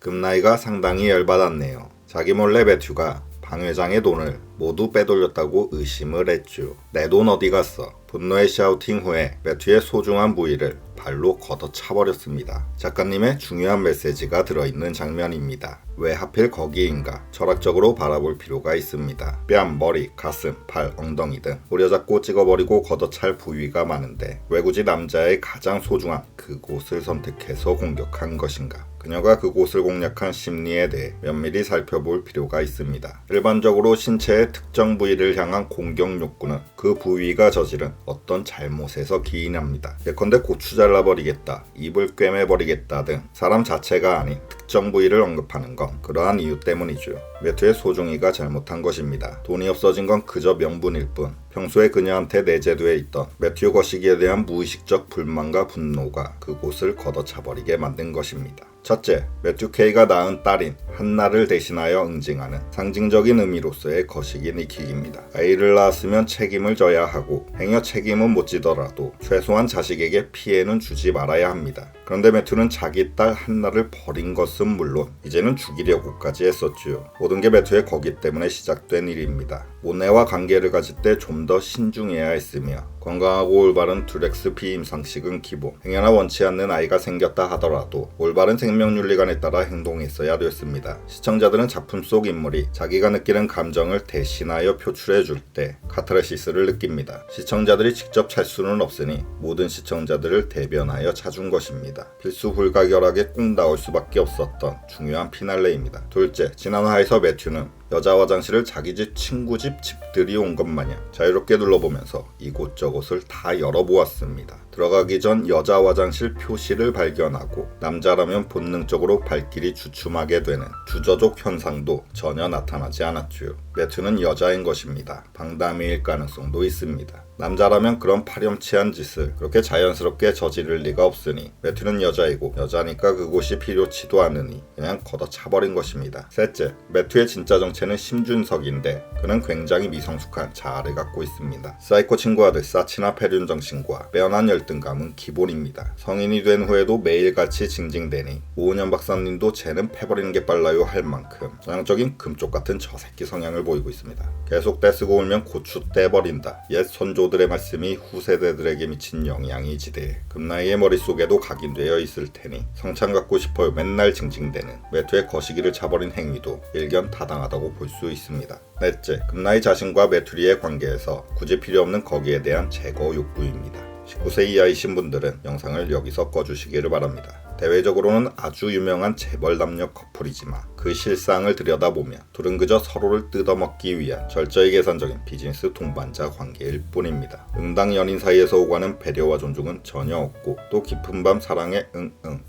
금나이가 상당히 열받았네요. 자기 몰래 매튜가 방 회장의 돈을 모두 빼돌렸다고 의심을 했죠. 내 돈 어디 갔어? 분노의 샤우팅 후에 매튜의 소중한 부위를 발로 걷어차버렸습니다. 작가님의 중요한 메시지가 들어있는 장면입니다. 왜 하필 거기인가? 철학적으로 바라볼 필요가 있습니다. 뺨, 머리, 가슴, 팔, 엉덩이 등 오려잡고 찍어버리고 걷어찰 부위가 많은데 왜 굳이 남자의 가장 소중한 그곳을 선택해서 공격한 것인가? 그녀가 그곳을 공략한 심리에 대해 면밀히 살펴볼 필요가 있습니다. 일반적으로 신체의 특정 부위를 향한 공격 욕구는 그 부위가 저지른 어떤 잘못에서 기인합니다. 예컨대 고추 잘라버리겠다, 입을 꿰매버리겠다 등 사람 자체가 아닌 특정 부위를 언급하는 건 그러한 이유 때문이죠. 매튜의 소중이가 잘못한 것입니다. 돈이 없어진 건 그저 명분일 뿐 평소에 그녀한테 내재되어 있던 매튜 거시기에 대한 무의식적 불만과 분노가 그곳을 걷어차버리게 만든 것입니다. 첫째, 매튜 K가 낳은 딸인 한나를 대신하여 응징하는 상징적인 의미로서의 거시기 니킥입니다. 아이를 낳았으면 책임을 져야 하고 행여 책임은 못 지더라도 최소한 자식에게 피해는 주지 말아야 합니다. 그런데 매튜는 자기 딸 한나를 버린 것은 물론 이제는 죽이려고까지 했었지요. 모든 게 매튜의 거기 때문에 시작된 일입니다. 모네와 관계를 가질 때 좀 더 신중해야 했으며 건강하고 올바른 듀렉스 피임상식은 기본. 행여나 원치 않는 아이가 생겼다 하더라도 올바른 생명윤리관에 따라 행동했어야 됐습니다. 시청자들은 작품 속 인물이 자기가 느끼는 감정을 대신하여 표출해 줄 때 카타르시스를 느낍니다. 시청자들이 직접 찰 수는 없으니 모든 시청자들을 대변하여 찾은 것입니다. 필수 불가결하게 꼭 나올 수밖에 없었던 중요한 피날레입니다. 둘째, 지난 화에서 매튜는 여자 화장실을 자기 집 친구 집들이 온 것 마냥 자유롭게 둘러보면서 이곳저곳을 다 열어보았습니다. 들어가기 전 여자 화장실 표시를 발견하고 남자라면 본능적으로 발길이 주춤하게 되는 주저족 현상도 전혀 나타나지 않았죠. 매튜는 여자인 것입니다. 방담이일 가능성도 있습니다. 남자라면 그런 파렴치한 짓을 그렇게 자연스럽게 저지를 리가 없으니 매튜는 여자이고 여자니까 그곳이 필요치도 않으니 그냥 걷어차버린 것입니다. 셋째, 매튜의 진짜 정체는 심준석인데 그는 굉장히 미성숙한 자아를 갖고 있습니다. 사이코 친구아들 사치나 페륜 정신과 빼어난 열등감은 기본입니다. 성인이 된 후에도 매일같이 징징대니 오은현 박사님도 쟤는 패버리는 게 빨라요 할 만큼 전형적인 금쪽 같은 저 새끼 성향을 보이고 있습니다. 계속 떼쓰고 울면 고추 떼버린다. 옛 선조들의 말씀이 후세대들에게 미친 영향이 지대해 금나이의 머릿속에도 각인되어 있을 테니 성찬 갖고 싶어요 맨날 징징대는 매튜의 거시기를 차버린 행위도 일견 타당하다고 볼 수 있습니다. 넷째, 금나이 자신과 매튜리의 관계에서 굳이 필요 없는 거기에 대한 제거 욕구입니다. 19세 이하이신 분들은 영상을 여기서 꺼주시기를 바랍니다. 대외적으로는 아주 유명한 재벌 남녀 커플이지만 그 실상을 들여다보면 둘은 그저 서로를 뜯어먹기 위한 철저히 계산적인 비즈니스 동반자 관계일 뿐입니다. 응당 연인 사이에서 오가는 배려와 존중은 전혀 없고 또 깊은 밤 사랑의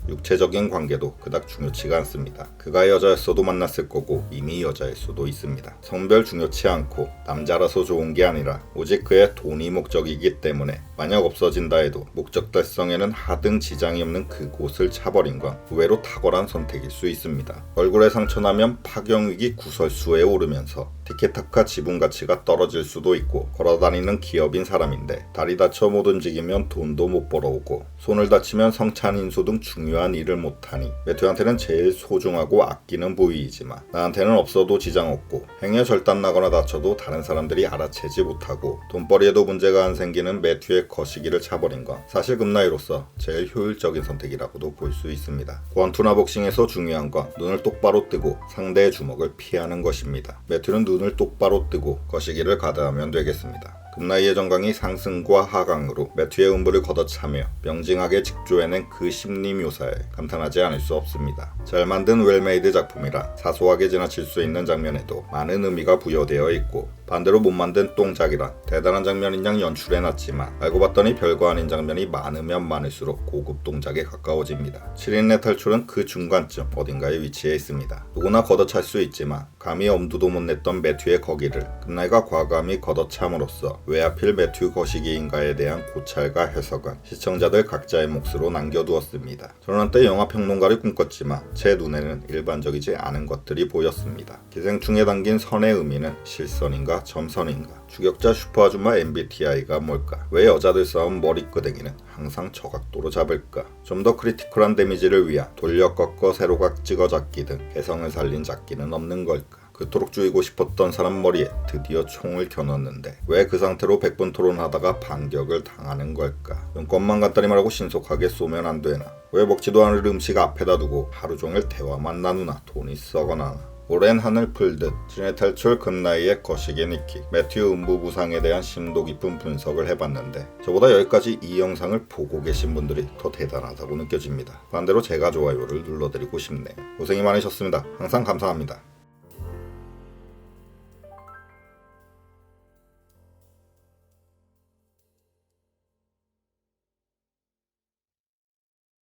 육체적인 관계도 그닥 중요치가 않습니다. 그가 여자였어도 만났을 거고 이미 여자일 수도 있습니다. 성별 중요치 않고 남자라서 좋은 게 아니라 오직 그의 돈이 목적이기 때문에 만약 없어진다 해도 목적 달성에는 하등 지장이 없는 그곳을 차버린 건 의외로 탁월한 선택일 수 있습니다. 얼굴에 상처나면 파경위기 구설수에 오르면서 티켓타카 지분 가치가 떨어질 수도 있고 걸어다니는 기업인 사람인데 다리 다쳐 못 움직이면 돈도 못 벌어오고 손을 다치면 성찬 인수 등 중요한 일을 못하니 매튜한테는 제일 소중하고 아끼는 부위이지만 나한테는 없어도 지장 없고 행여 절단 나거나 다쳐도 다른 사람들이 알아채지 못하고 돈벌이에도 문제가 안 생기는 매튜의 거시기를 차버린 건 사실 금나이로서 제일 효율적인 선택이라고도 볼 수 있습니다. 권투나 복싱에서 중요한 건 눈을 똑바로 뜨고 상대의 주먹을 피하는 것입니다. 매튜는 눈을 똑바로 뜨고 거시기를 가드하면 되겠습니다. 금나이의 정강이 상승과 하강으로 매튜의 음부를 걷어차며 명징하게 직조해낸 그 심리 묘사에 감탄하지 않을 수 없습니다. 잘 만든 웰메이드 작품이라 사소하게 지나칠 수 있는 장면에도 많은 의미가 부여되어 있고 반대로 못 만든 똥작이란 대단한 장면인 양 연출해놨지만 알고 봤더니 별거 아닌 장면이 많으면 많을수록 고급 동작에 가까워집니다. 7인의 탈출은 그 중간쯤 어딘가에 위치해 있습니다. 누구나 걷어찰 수 있지만 감히 엄두도 못 냈던 매튜의 거기를 금나이가 과감히 걷어참으로써 왜 하필 매튜 거시기인가에 대한 고찰과 해석은 시청자들 각자의 몫으로 남겨두었습니다. 저는 한때 영화평론가를 꿈꿨지만 제 눈에는 일반적이지 않은 것들이 보였습니다. 기생충에 담긴 선의 의미는 실선인가 4점선인가? 추격자 슈퍼아줌마 MBTI가 뭘까? 왜 여자들 싸움 머리끄댕이는 항상 저각도로 잡을까? 좀 더 크리티컬한 데미지를 위한 돌려 꺾어 세로각 찍어 잡기 등 개성을 살린 잡기는 없는 걸까? 그토록 죽이고 싶었던 사람 머리에 드디어 총을 겨눴는데 왜 그 상태로 100분 토론하다가 반격을 당하는 걸까? 용건만 간단히 말하고 신속하게 쏘면 안 되나? 왜 먹지도 않을 음식 앞에다 두고 하루 종일 대화만 나누나? 돈이 썩어나나? 오랜 한을 풀듯 진해 탈출 금나이의 거시기 니키 매튜 음부 부상에 대한 심도 깊은 분석을 해봤는데 저보다 여기까지 이 영상을 보고 계신 분들이 더 대단하다고 느껴집니다. 반대로 제가 좋아요를 눌러드리고 싶네요. 고생이 많으셨습니다. 항상 감사합니다.